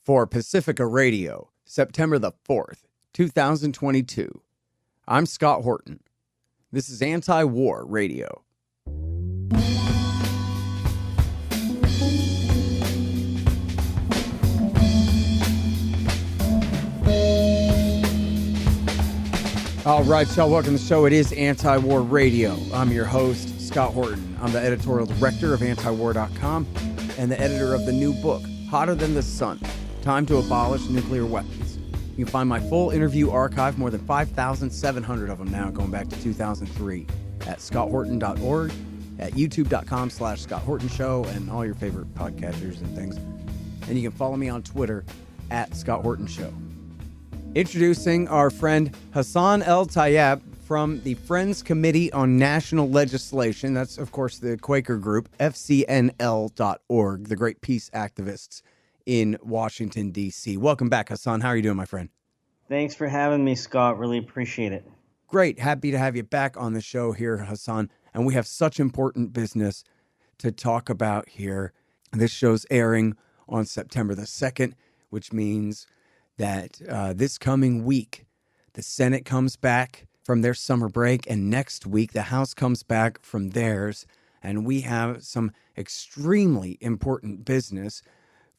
For Pacifica Radio, September the 4th, 2022. I'm Scott Horton. This is Antiwar Radio. All right, y'all, welcome to the show. It is Antiwar Radio. I'm your host, Scott Horton. I'm the editorial director of Antiwar.com and the editor of the new book, Hotter Than the Sun, Time to Abolish Nuclear Weapons. You can find my full interview archive, more than 5,700 of them now, going back to 2003, at scotthorton.org, at youtube.com/Scott Horton Show, and all your favorite podcatchers and things. And you can follow me on Twitter, at Scott Horton Show. Introducing our friend Hassan El-Tayyab from the Friends Committee on National Legislation. That's, of course, the Quaker group, FCNL.org, the great peace activists in Washington, D.C. Welcome back, Hassan. How are you doing, my friend? Thanks for having me, Scott. Really appreciate it. Great. Happy to have you back on the show here, Hassan. And we have such important business to talk about here. This show's airing on September the 2nd, which means that this coming week, the Senate comes back from their summer break, and next week the House comes back from theirs, and we have some extremely important business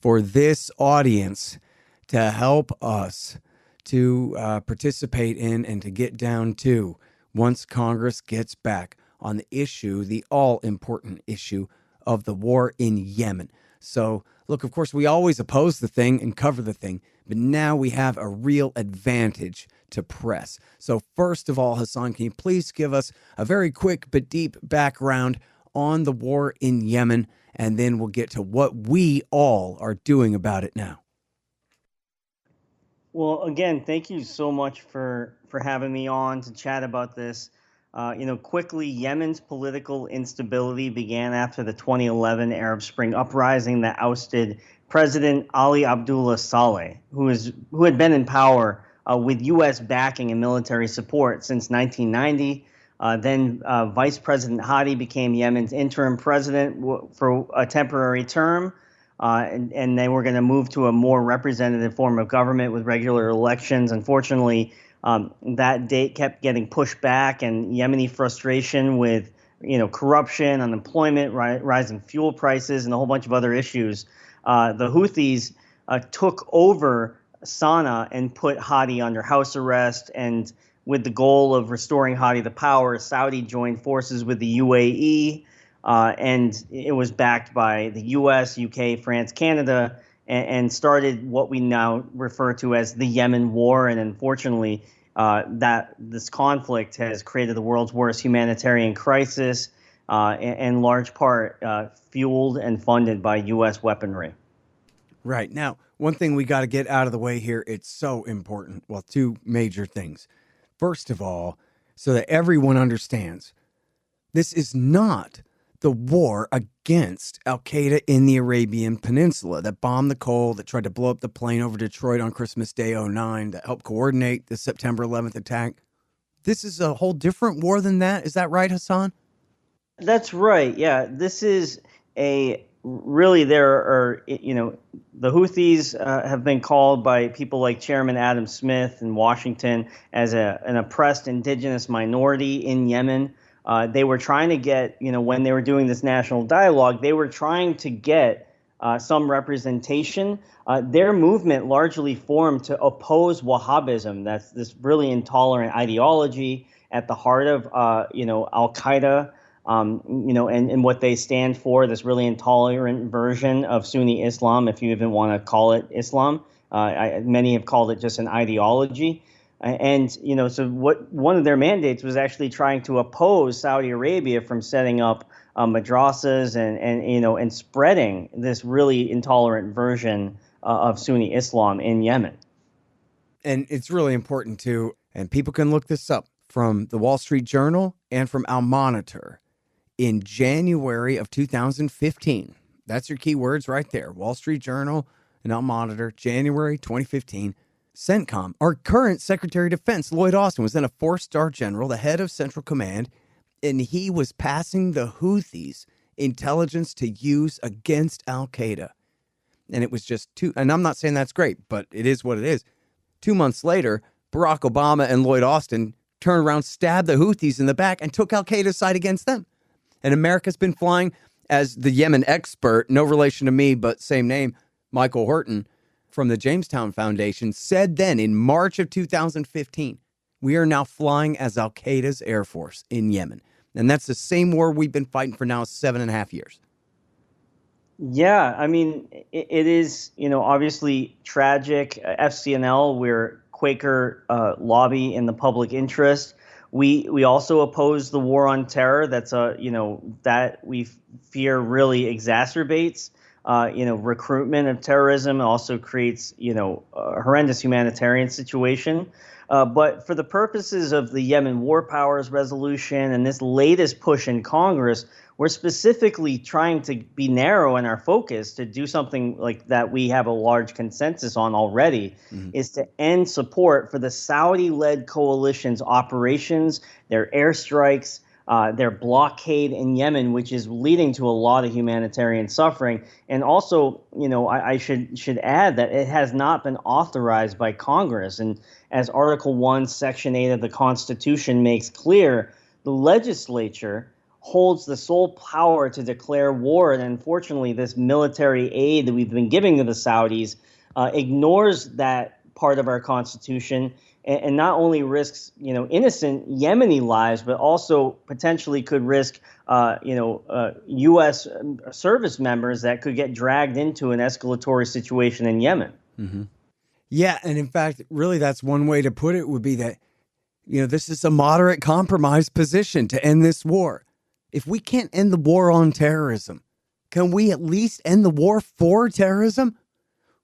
for this audience to help us to participate in and to get down to once Congress gets back on the issue, the all-important issue of the war in Yemen. So, look, of course, we always oppose the thing and cover the thing, but now we have a real advantage to press. So first of all, Hassan, can you please give us a very quick but deep background on the war in Yemen, and then we'll get to what we all are doing about it now. Well, again, thank you so much for having me on to chat about this. Quickly, Yemen's political instability began after the 2011 Arab Spring uprising that ousted President Ali Abdullah Saleh, who had been in power with U.S. backing and military support since 1990. Then Vice President Hadi became Yemen's interim president for a temporary term, and they were going to move to a more representative form of government with regular elections. Unfortunately, that date kept getting pushed back, and Yemeni frustration with corruption, unemployment, rising fuel prices, and a whole bunch of other issues. The Houthis took over Sana'a and put Hadi under house arrest, and with the goal of restoring Hadi to power, Saudi joined forces with the UAE, and it was backed by the U.S., UK, France, Canada, and started what we now refer to as the Yemen War. And unfortunately, that this conflict has created the world's worst humanitarian crisis, in large part fueled and funded by U.S. weaponry. Right. Now, one thing we got to get out of the way here, it's so important. Well, two major things. First of all, so that everyone understands, this is not the war against Al-Qaeda in the Arabian Peninsula that bombed the Cole, that tried to blow up the plane over Detroit on Christmas Day 2009, that helped coordinate the September 11th attack. This is a whole different war than that. Is that right, Hassan? That's right. Yeah, this is the Houthis have been called by people like Chairman Adam Smith in Washington as an oppressed indigenous minority in Yemen. They were trying to get, when they were doing this national dialogue, they were trying to get some representation. Their movement largely formed to oppose Wahhabism. That's this really intolerant ideology at the heart of, Al-Qaeda. And what they stand for, this really intolerant version of Sunni Islam, if you even want to call it Islam. Many have called it just an ideology. And, so one of their mandates was actually trying to oppose Saudi Arabia from setting up madrasas and spreading this really intolerant version of Sunni Islam in Yemen. And it's really important, too, and people can look this up from the Wall Street Journal and from Al Monitor. In January of 2015, that's your keywords right there, Wall Street Journal and Al Monitor, January 2015, CENTCOM, our current Secretary of Defense, Lloyd Austin, was then a four-star general, the head of Central Command, and he was passing the Houthis intelligence to use against Al-Qaeda. And it was just and I'm not saying that's great, but it is what it is. 2 months later, Barack Obama and Lloyd Austin turned around, stabbed the Houthis in the back, and took al-Qaeda's side against them. And America's been flying, as the Yemen expert, no relation to me, but same name, Michael Horton from the Jamestown Foundation, said then in March of 2015, we are now flying as al-Qaeda's Air Force in Yemen. And that's the same war we've been fighting for now 7.5 years. Yeah, I mean, it is, obviously tragic. FCNL, we're Quaker lobby in the public interest. We also oppose the war on terror. That's that we fear really exacerbates, recruitment of terrorism. It also creates, a horrendous humanitarian situation. But for the purposes of the Yemen War Powers Resolution and this latest push in Congress, we're specifically trying to be narrow in our focus to do something like that we have a large consensus on already, is to end support for the Saudi-led coalition's operations, their airstrikes, their blockade in Yemen, which is leading to a lot of humanitarian suffering. And also, I should add that it has not been authorized by Congress. And as Article 1, Section 8 of the Constitution makes clear, the legislature holds the sole power to declare war. And unfortunately, this military aid that we've been giving to the Saudis ignores that part of our Constitution, and not only risks, innocent Yemeni lives, but also potentially could risk, U.S. service members that could get dragged into an escalatory situation in Yemen. Mm-hmm. Yeah, and in fact, really, that's one way to put it would be that, this is a moderate compromise position to end this war. If we can't end the war on terrorism, can we at least end the war for terrorism,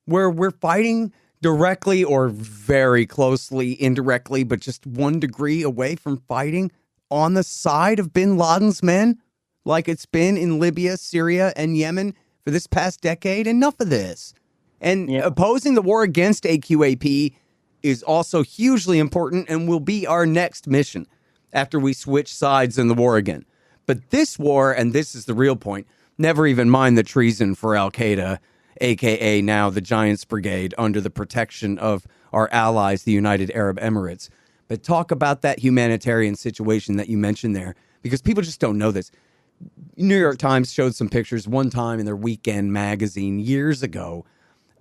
where we're fighting directly or very closely indirectly, but just 1 degree away from fighting on the side of bin Laden's men, like it's been in Libya, Syria, and Yemen for this past decade? Enough of this. And opposing the war against AQAP is also hugely important and will be our next mission after we switch sides in the war again. But this war, and this is the real point, never even mind the treason for al-Qaeda, a.k.a. now the Giants Brigade, under the protection of our allies, the United Arab Emirates. But talk about that humanitarian situation that you mentioned there, because people just don't know this. New York Times showed some pictures one time in their weekend magazine years ago.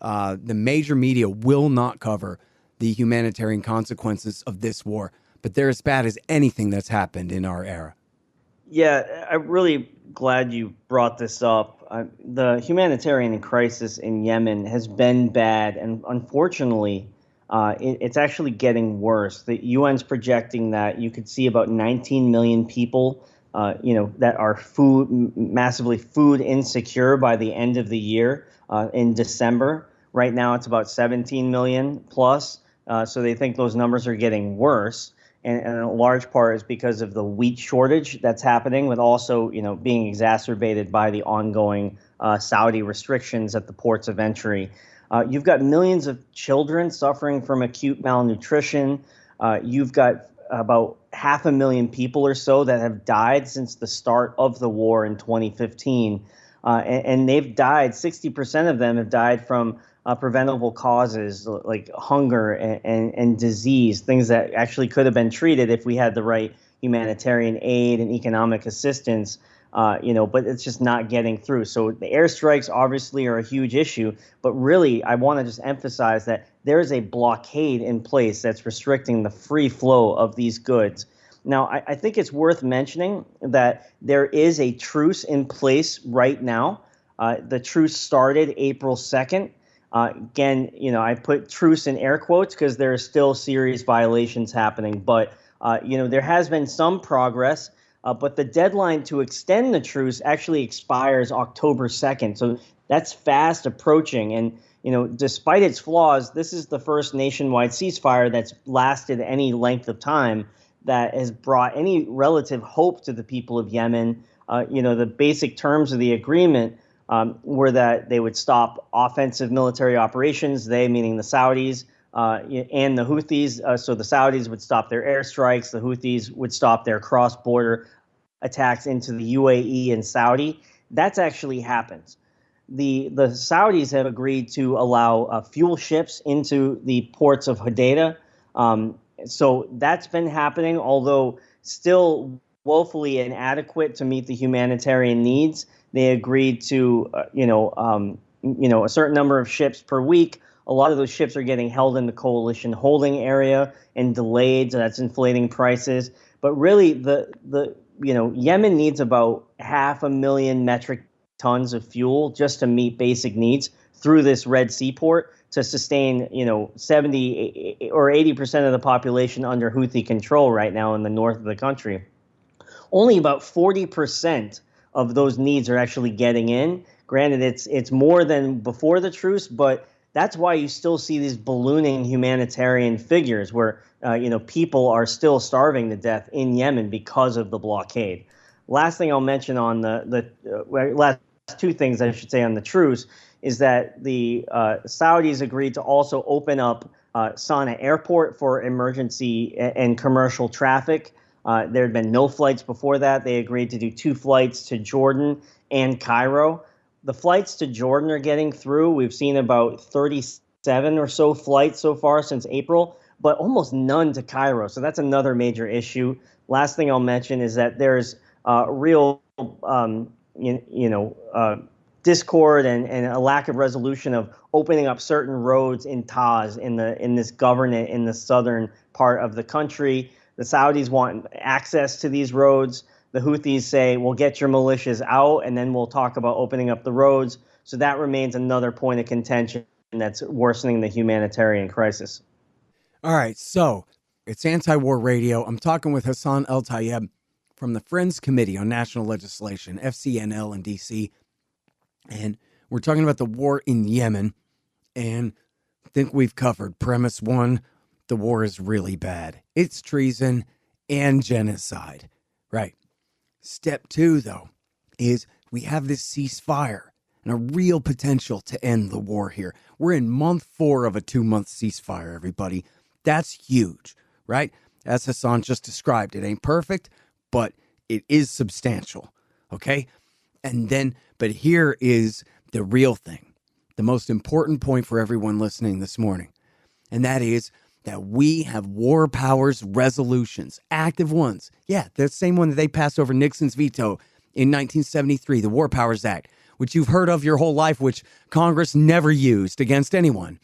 The major media will not cover the humanitarian consequences of this war, but they're as bad as anything that's happened in our era. Yeah, I'm really glad you brought this up. The humanitarian crisis in Yemen has been bad, and unfortunately, it's actually getting worse. The UN's projecting that you could see about 19 million people, that are massively food insecure by the end of the year in December. Right now, it's about 17 million plus. So they think those numbers are getting worse. And a large part is because of the wheat shortage that's happening, but also, being exacerbated by the ongoing Saudi restrictions at the ports of entry. You've got millions of children suffering from acute malnutrition. You've got about 500,000 people or so that have died since the start of the war in 2015. And they've died, 60% of them have died from preventable causes like hunger and disease, things that actually could have been treated if we had the right humanitarian aid and economic assistance, but it's just not getting through. So the airstrikes obviously are a huge issue, but really I want to just emphasize that there is a blockade in place that's restricting the free flow of these goods. Now, I think it's worth mentioning that there is a truce in place right now. The truce started April 2nd. Again, I put truce in air quotes because there are still serious violations happening. But, there has been some progress. But the deadline to extend the truce actually expires October 2nd. So that's fast approaching. And, despite its flaws, this is the first nationwide ceasefire that's lasted any length of time that has brought any relative hope to the people of Yemen. The basic terms of the agreement were that they would stop offensive military operations, they meaning the Saudis and the Houthis. So the Saudis would stop their airstrikes, the Houthis would stop their cross-border attacks into the UAE and Saudi. That's actually happened. the Saudis have agreed to allow fuel ships into the ports of Hodeidah. So that's been happening, although still woefully inadequate to meet the humanitarian needs. They agreed to, a certain number of ships per week. A lot of those ships are getting held in the coalition holding area and delayed, so that's inflating prices. But really, Yemen needs about 500,000 metric tons of fuel just to meet basic needs through this Red Sea port to sustain, 70 or 80% of the population under Houthi control right now in the north of the country. Only about 40% of those needs are actually getting in. Granted, it's more than before the truce, but that's why you still see these ballooning humanitarian figures where people are still starving to death in Yemen because of the blockade. Last thing I'll mention on last two things I should say on the truce is that the Saudis agreed to also open up Sana'a Airport for emergency and commercial traffic. There had been no flights before that. They agreed to do 2 flights to Jordan and Cairo. The flights to Jordan are getting through. We've seen about 37 or so flights so far since April, but almost none to Cairo. So that's another major issue. Last thing I'll mention is that there's real, discord and a lack of resolution of opening up certain roads in Taz in this governorate in the southern part of the country. The Saudis want access to these roads. The Houthis say, we'll get your militias out, and then we'll talk about opening up the roads. So that remains another point of contention that's worsening the humanitarian crisis. All right, so it's Antiwar Radio. I'm talking with Hassan El-Tayyab from the Friends Committee on National Legislation, FCNL in D.C., and we're talking about the war in Yemen, and I think we've covered premise 1, the war is really bad. It's treason and genocide, right? Step 2, though, is we have this ceasefire and a real potential to end the war here. We're in month 4 of a 2-month ceasefire, everybody. That's huge, right? As Hassan just described, it ain't perfect, but it is substantial, okay? And then, but here is the real thing, the most important point for everyone listening this morning, and that is that we have war powers resolutions, active ones. Yeah, the same one that they passed over Nixon's veto in 1973, the War Powers Act, which you've heard of your whole life, which Congress never used against anyone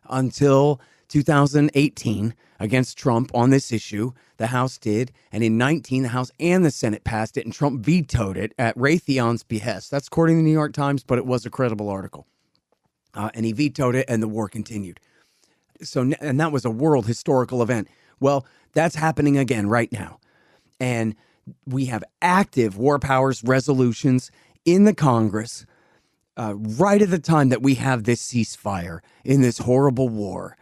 until 2018 against Trump on this issue. The House did. And in 19, the House and the Senate passed it, and Trump vetoed it at Raytheon's behest. That's according to the New York Times, but it was a credible article. And he vetoed it, and the war continued. And that was a world historical event. Well, that's happening again right now. And we have active war powers resolutions in the Congress right at the time that we have this ceasefire in this horrible war.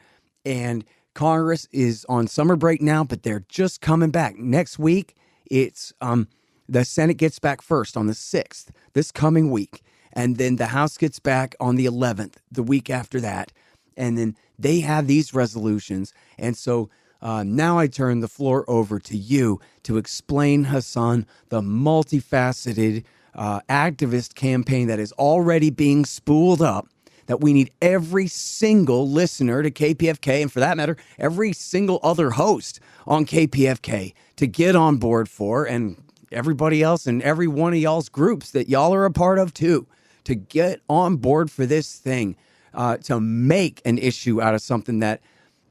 And Congress is on summer break now, but they're just coming back. Next week, it's the Senate gets back first on the 6th, this coming week. And then the House gets back on the 11th, the week after that. And then they have these resolutions. And so now I turn the floor over to you to explain, Hassan, the multifaceted activist campaign that is already being spooled up, that we need every single listener to KPFK, and for that matter, every single other host on KPFK to get on board for, and everybody else and every one of y'all's groups that y'all are a part of too, to get on board for this thing. To make an issue out of something that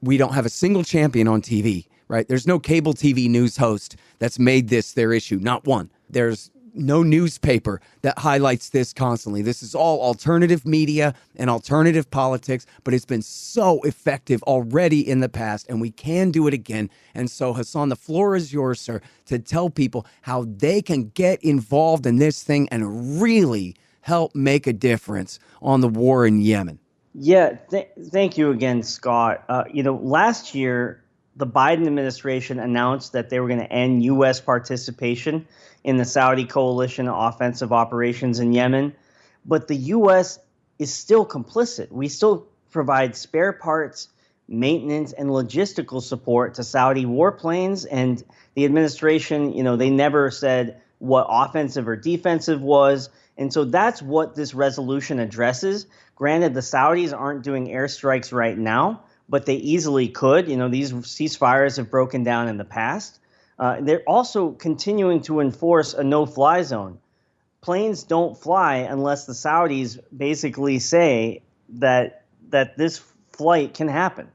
we don't have a single champion on TV, right? There's no cable TV news host that's made this their issue, not one. There's no newspaper that highlights this constantly. This is all alternative media and alternative politics, but it's been so effective already in the past, and we can do it again. And so, Hassan, the floor is yours, sir, to tell people how they can get involved in this thing and really help make a difference on the war in Yemen. Yeah, thank you again, Scott. Last year, the Biden administration announced that they were going to end U.S. participation in the Saudi coalition offensive operations in Yemen. But the U.S. is still complicit. We still provide spare parts, maintenance, and logistical support to Saudi warplanes. And the administration, they never said what offensive or defensive was. And so that's what this resolution addresses. Granted, the Saudis aren't doing airstrikes right now, but they easily could. These ceasefires have broken down in the past. They're also continuing to enforce a no-fly zone. Planes don't fly unless the Saudis basically say that this flight can happen.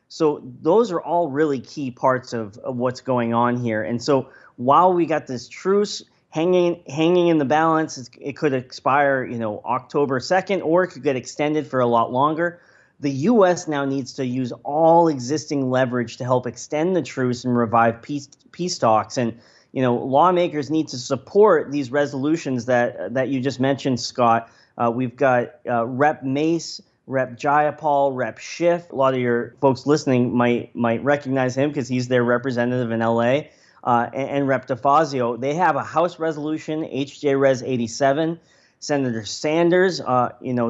So those are all really key parts of what's going on here. And so while we got this truce hanging in the balance, it could expire, October 2nd, or it could get extended for a lot longer. The U.S. now needs to use all existing leverage to help extend the truce and revive peace talks. And lawmakers need to support these resolutions that you just mentioned, Scott. We've got Rep. Mace, Rep. Jayapal, Rep. Schiff. A lot of your folks listening might recognize him because he's their representative in L.A. And Rep. DeFazio. They have a House resolution, HJ Res 87. Senator Sanders,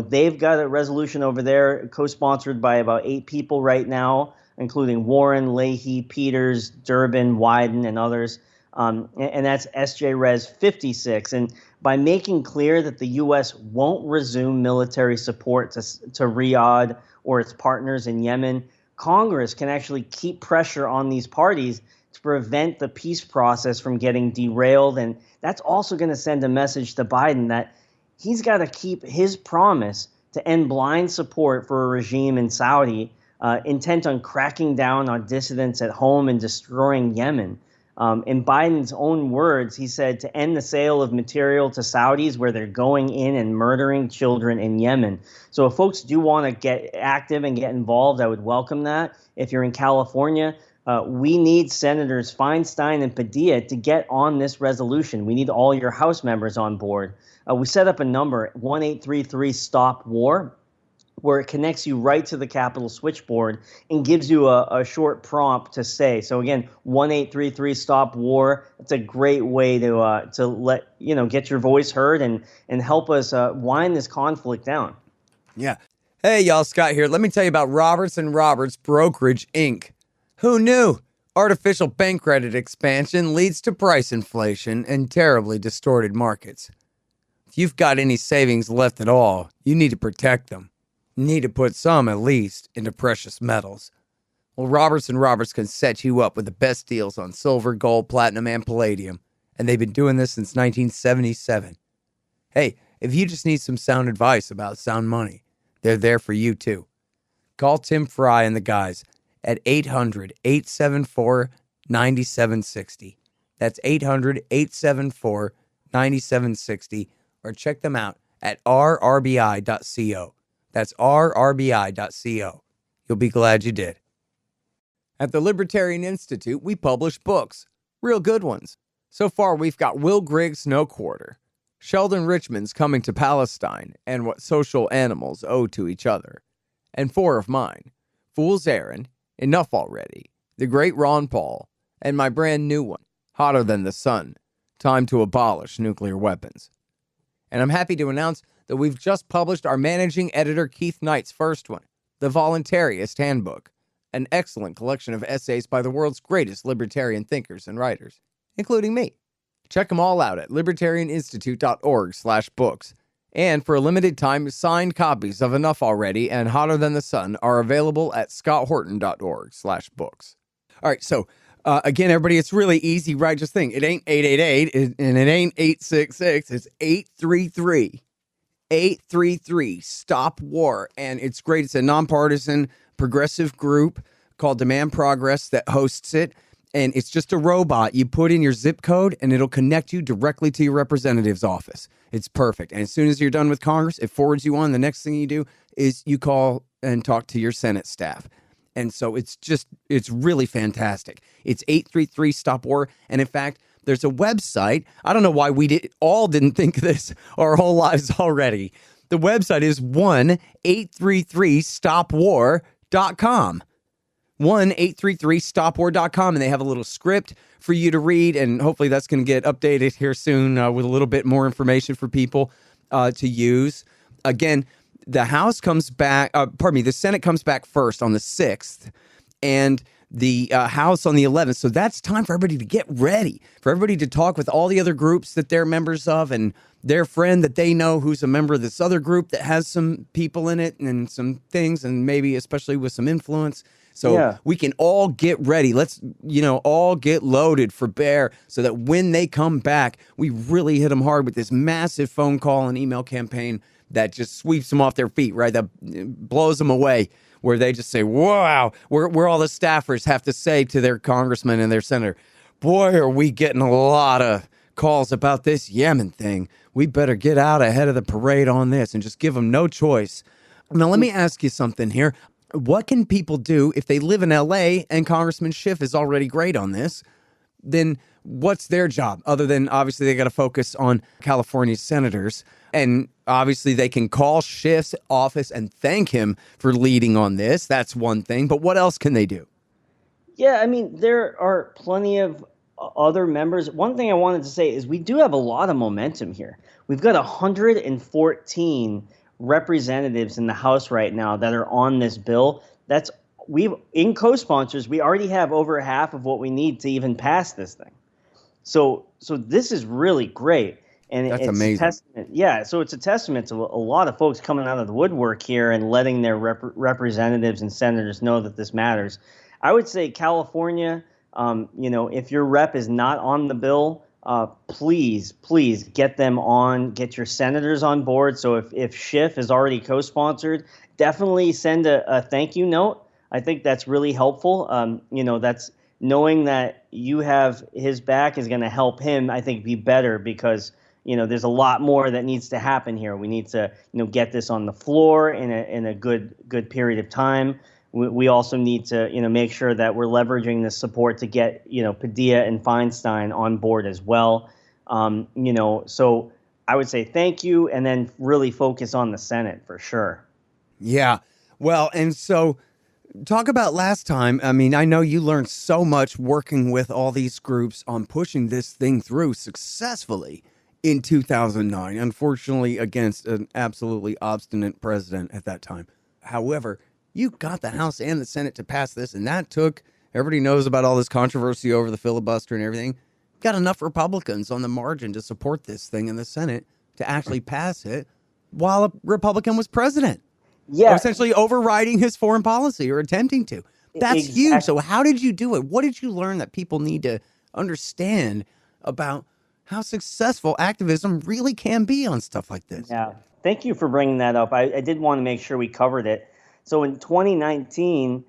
they've got a resolution over there co-sponsored by about 8 people right now, including Warren, Leahy, Peters, Durbin, Wyden, and others. And that's SJ Res 56. And by making clear that the U.S. won't resume military support to Riyadh or its partners in Yemen, Congress can actually keep pressure on these parties to prevent the peace process from getting derailed. And that's also going to send a message to Biden that he's got to keep his promise to end blind support for a regime in Saudi intent on cracking down on dissidents at home and destroying Yemen. In Biden's own words, he said to end the sale of material to Saudis where they're going in and murdering children in Yemen. So if folks do want to get active and get involved, I would welcome that. If you're in California, we need Senators Feinstein and Padilla to get on this resolution. We need all your House members on board. We set up a number, 1-833-STOP-WAR, where it connects you right to the Capitol switchboard and gives you a short prompt to say. So again, 1-833-STOP-WAR. It's a great way to let get your voice heard and help us wind this conflict down. Yeah. Hey, y'all, Scott here. Let me tell you about Roberts & Roberts Brokerage, Inc. Who knew? Artificial bank credit expansion leads to price inflation and terribly distorted markets. If you've got any savings left at all, you need to protect them. You need to put some, at least, into precious metals. Well, Roberts & Roberts can set you up with the best deals on silver, gold, platinum, and palladium, and they've been doing this since 1977. Hey, if you just need some sound advice about sound money, they're there for you, too. Call Tim Fry and the guys at 800-874-9760. That's 800-874-9760, or check them out at rrbi.co. That's rrbi.co. You'll be glad you did. At the Libertarian Institute, we publish books, real good ones. So far, we've got Will Grigg's No Quarter, Sheldon Richman's Coming to Palestine and What Social Animals Owe to Each Other, and 4 of mine, Fool's Errand, Enough Already, The Great Ron Paul, and my brand new one, Hotter Than the Sun, Time to Abolish Nuclear Weapons. And I'm happy to announce that we've just published our managing editor Keith Knight's first one, The Voluntarist Handbook, an excellent collection of essays by the world's greatest libertarian thinkers and writers, including me. Check them all out at libertarianinstitute.org/books. And for a limited time, signed copies of Enough Already and Hotter Than the Sun are available at scotthorton.org/books. All right, so again, everybody, it's really easy, right? Just think, it ain't 888 and it ain't 866. It's 833-STOP-WAR. And it's great. It's a nonpartisan progressive group called Demand Progress that hosts it. And it's just a robot. You put in your zip code and it'll connect you directly to your representative's office. It's perfect. And as soon as you're done with Congress, it forwards you on. The next thing you do is you call and talk to your Senate staff. And so it's really fantastic. It's 833-STOP-WAR. And in fact, there's a website. I don't know why we didn't think of this our whole lives already. The website is 1-833-STOP-WAR.com. 1-833-STOP-WAR.com. And they have a little script for you to read. And hopefully that's going to get updated here soon with a little bit more information for people to use. Again, the Senate comes back first on the 6th. And the House on the 11th. So that's time for everybody to get ready, for everybody to talk with all the other groups that they're members of and their friend that they know who's a member of this other group that has some people in it and some things, and maybe especially with some influence. So we can all get ready. Let's, all get loaded for bear so that when they come back, we really hit them hard with this massive phone call and email campaign that just sweeps them off their feet, right? That blows them away, where they just say, wow, where all the staffers have to say to their congressman and their senator, boy, are we getting a lot of calls about this Yemen thing. We better get out ahead of the parade on this and just give them no choice. Now, let me ask you something here. What can people do if they live in L.A. and Congressman Schiff is already great on this? Then what's their job? Other than, obviously, they got to focus on California senators. And obviously, they can call Schiff's office and thank him for leading on this. That's one thing. But what else can they do? Yeah, I mean, there are plenty of other members. One thing I wanted to say is we do have a lot of momentum here. We've got 114 representatives in the House right now that are on this bill. In co-sponsors, we already have over half of what we need to even pass this thing. So this is really great. And that's it's amazing. A testament. Yeah, so it's a testament to a lot of folks coming out of the woodwork here and letting their representatives and senators know that this matters. I would say California, if your rep is not on the bill, please get them on, get your senators on board. So if Schiff is already co-sponsored, definitely send a thank you note. I think that's really helpful. That's knowing that you have his back is going to help him, I think, be better because, there's a lot more that needs to happen here. We need to, get this on the floor in a good period of time. We also need to, make sure that we're leveraging the support to get, Padilla and Feinstein on board as well. So I would say thank you and then really focus on the Senate for sure. Yeah. Well, and so talk about last time. I mean, I know you learned so much working with all these groups on pushing this thing through successfully in 2009, unfortunately against an absolutely obstinate president at that time. However, you got the House and the Senate to pass this, and that took, everybody knows about all this controversy over the filibuster and everything. Got enough Republicans on the margin to support this thing in the Senate to actually pass it while a Republican was president. Yeah. Essentially overriding his foreign policy or attempting to. That's huge. So how did you do it? What did you learn that people need to understand about how successful activism really can be on stuff like this? Yeah. Thank you for bringing that up. I did want to make sure we covered it. So in 2019,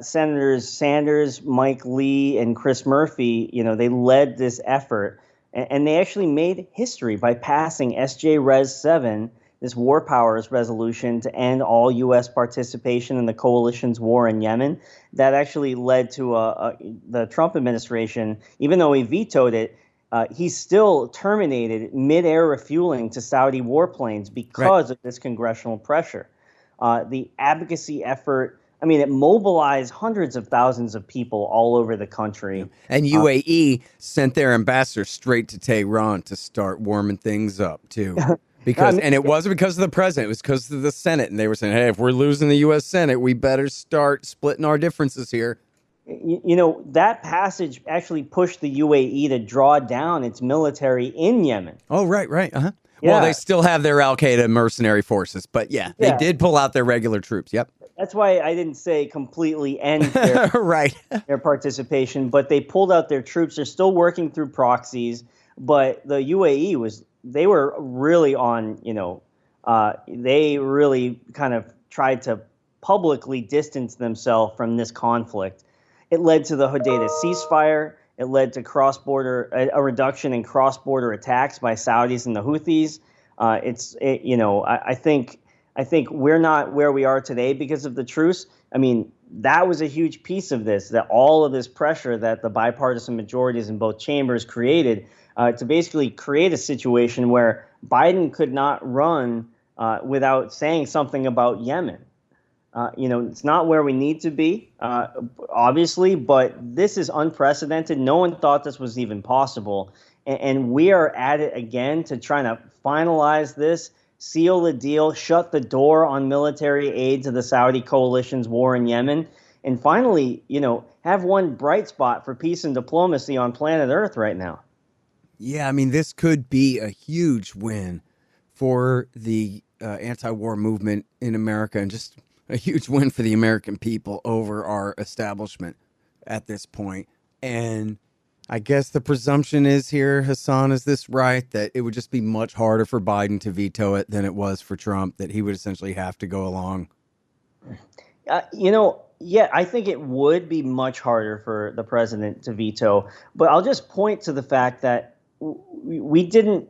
Senators Sanders, Mike Lee, and Chris Murphy, they led this effort. And they actually made history by passing SJ Res 7, this war powers resolution to end all U.S. participation in the coalition's war in Yemen. That actually led to the Trump administration, even though he vetoed it, he still terminated mid-air refueling to Saudi warplanes because of this congressional pressure. The advocacy effort, it mobilized hundreds of thousands of people all over the country. And UAE sent their ambassador straight to Tehran to start warming things up, too. And it wasn't because of the president. It was because of the Senate. And they were saying, hey, if we're losing the U.S. Senate, we better start splitting our differences here. That passage actually pushed the UAE to draw down its military in Yemen. Oh, right. Uh-huh. Yeah. Well, they still have their Al-Qaeda mercenary forces, but they did pull out their regular troops. Yep. That's why I didn't say completely end their, their participation, but they pulled out their troops. They're still working through proxies, but the UAE they were really on, they really kind of tried to publicly distance themselves from this conflict. It led to the Hodeidah ceasefire. It led to a reduction in cross-border attacks by Saudis and the Houthis. I think we're not where we are today because of the truce. That was a huge piece of this, that all of this pressure that the bipartisan majorities in both chambers created to basically create a situation where Biden could not run without saying something about Yemen. It's not where we need to be, obviously, but this is unprecedented. No one thought this was even possible. And we are at it again to try to finalize this, seal the deal, shut the door on military aid to the Saudi coalition's war in Yemen. and finally, have one bright spot for peace and diplomacy on planet Earth right now. Yeah, I mean, this could be a huge win for the anti-war movement in America, and just a huge win for the American people over our establishment at this point. And I guess the presumption is here, Hassan, is this right, that it would just be much harder for Biden to veto it than it was for Trump, that he would essentially have to go along? Yeah, I think it would be much harder for the president to veto. But I'll just point to the fact that we didn't,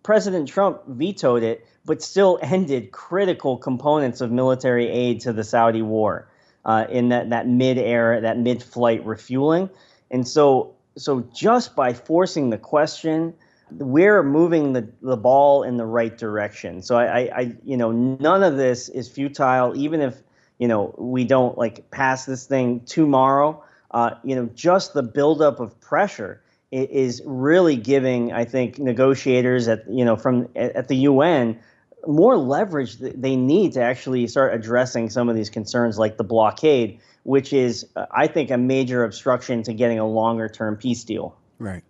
President Trump vetoed it, but still ended critical components of military aid to the Saudi war in that mid-air, that mid-flight refueling. And so just by forcing the question, we're moving the ball in the right direction. So none of this is futile, even if we don't like pass this thing tomorrow. Just the buildup of pressure is really giving, I think, negotiators at the UN more leverage that they need to actually start addressing some of these concerns, like the blockade, which is, I think, a major obstruction to getting a longer-term peace deal. Right.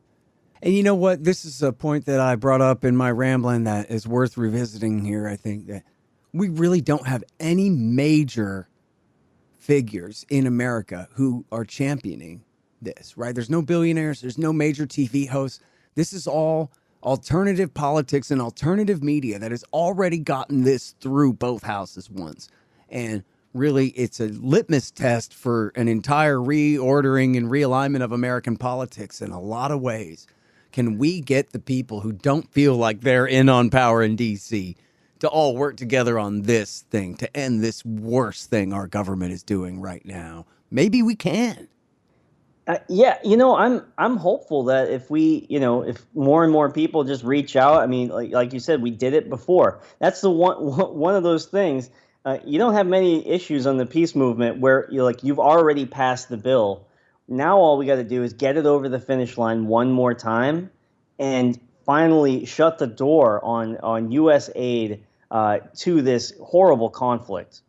And you know what? This is a point that I brought up in my rambling that is worth revisiting here. I think that we really don't have any major figures in America who are championing this, right? There's no billionaires. There's no major TV hosts. This is all alternative politics and alternative media that has already gotten this through both houses once. And really, it's a litmus test for an entire reordering and realignment of American politics in a lot of ways. Can we get the people who don't feel like they're in on power in D.C. to all work together on this thing, to end this worst thing our government is doing right now? Maybe we can. Yeah, I'm hopeful that if if more and more people just reach out. I mean, like you said, we did it before. That's the one of those things. You don't have many issues on the peace movement where you've already passed the bill. Now all we got to do is get it over the finish line one more time, and finally shut the door on U.S. aid to this horrible conflict.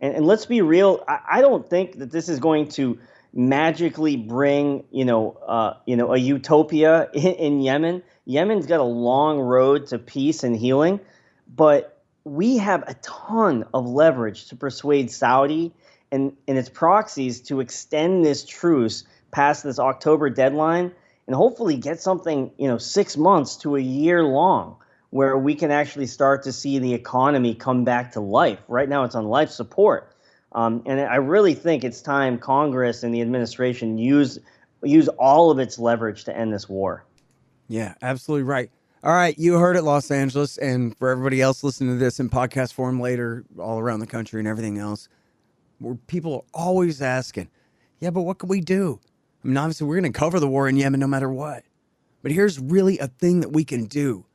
And let's be real. I don't think that this is going to magically bring a utopia in Yemen. Yemen's got a long road to peace and healing, but we have a ton of leverage to persuade Saudi and its proxies to extend this truce past this October deadline and hopefully get something 6 months to a year long, where we can actually start to see the economy come back to life. Right now it's on life support. And I really think it's time Congress and the administration use all of its leverage to end this war. Yeah, absolutely right. All right, you heard it, Los Angeles, and for everybody else listening to this in podcast form later, all around the country and everything else, where people are always asking, yeah, but what can we do? I mean, obviously, we're going to cover the war in Yemen no matter what. But here's really a thing that we can do.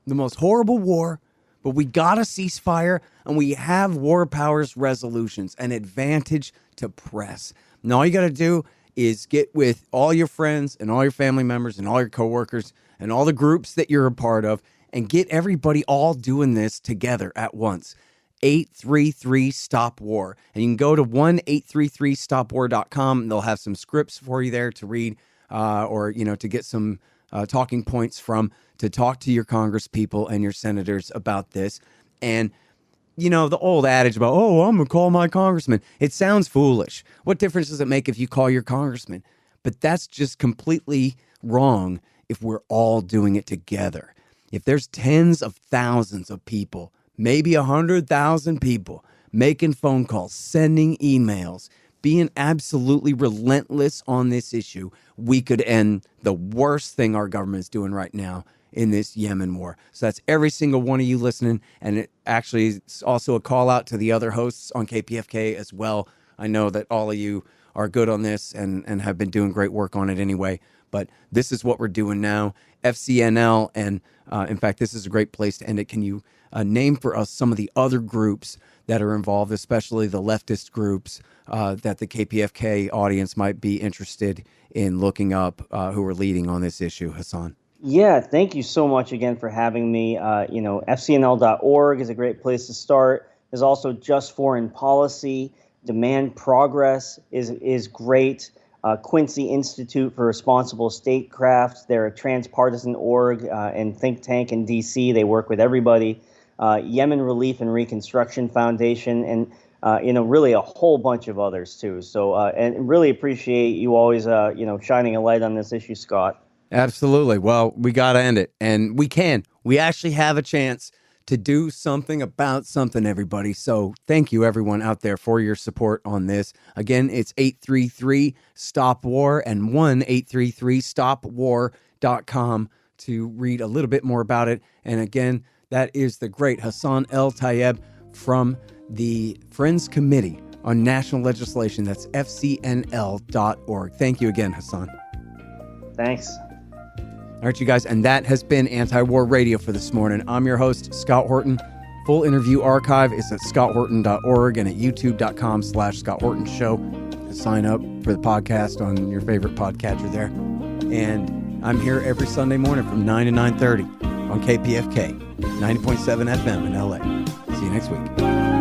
The most horrible war, but we got a ceasefire, and we have war powers resolutions, an advantage to press. And all you got to do is get with all your friends and all your family members and all your coworkers and all the groups that you're a part of and get everybody all doing this together at once. 833-STOP-WAR. And you can go to 1-833-STOP-WAR.com. They'll have some scripts for you there to read or to get some talking points from, to talk to your Congress people and your senators about this. And, the old adage about, oh, I'm going to call my congressman. It sounds foolish. What difference does it make if you call your congressman? But that's just completely wrong if we're all doing it together. If there's tens of thousands of people, maybe 100,000 people making phone calls, sending emails, being absolutely relentless on this issue, we could end the worst thing our government is doing right now in this Yemen war. So that's every single one of you listening. And it actually is also a call out to the other hosts on KPFK as well. I know that all of you are good on this and have been doing great work on it anyway. But this is what we're doing now. FCNL. And in fact, this is a great place to end it. Can you name for us some of the other groups that are involved, especially the leftist groups that the KPFK audience might be interested in looking up, who are leading on this issue, Hassan? Yeah, thank you so much again for having me. FCNL.org is a great place to start. There's also Just Foreign Policy. Demand Progress is great. Quincy Institute for Responsible Statecraft, they're a transpartisan org and think tank in D.C. They work with everybody. Yemen Relief and Reconstruction Foundation, and really a whole bunch of others too. So, and really appreciate you always, shining a light on this issue, Scott. Absolutely. Well, we got to end it. And we can. We actually have a chance to do something about something, everybody. So thank you, everyone out there, for your support on this. Again, it's 833-STOP-WAR and 1-833-STOP-WAR.com to read a little bit more about it. And again, that is the great Hassan El-Tayyab from the Friends Committee on National Legislation. That's fcnl.org. Thank you again, Hassan. Thanks. All right, you guys, and that has been Anti-War Radio for this morning. I'm your host, Scott Horton. Full interview archive is at scotthorton.org and at youtube.com/Scott Horton Show. Sign up for the podcast on your favorite podcatcher there. And I'm here every Sunday morning from 9 to 9:30 on KPFK, 90.7 FM in LA. See you next week.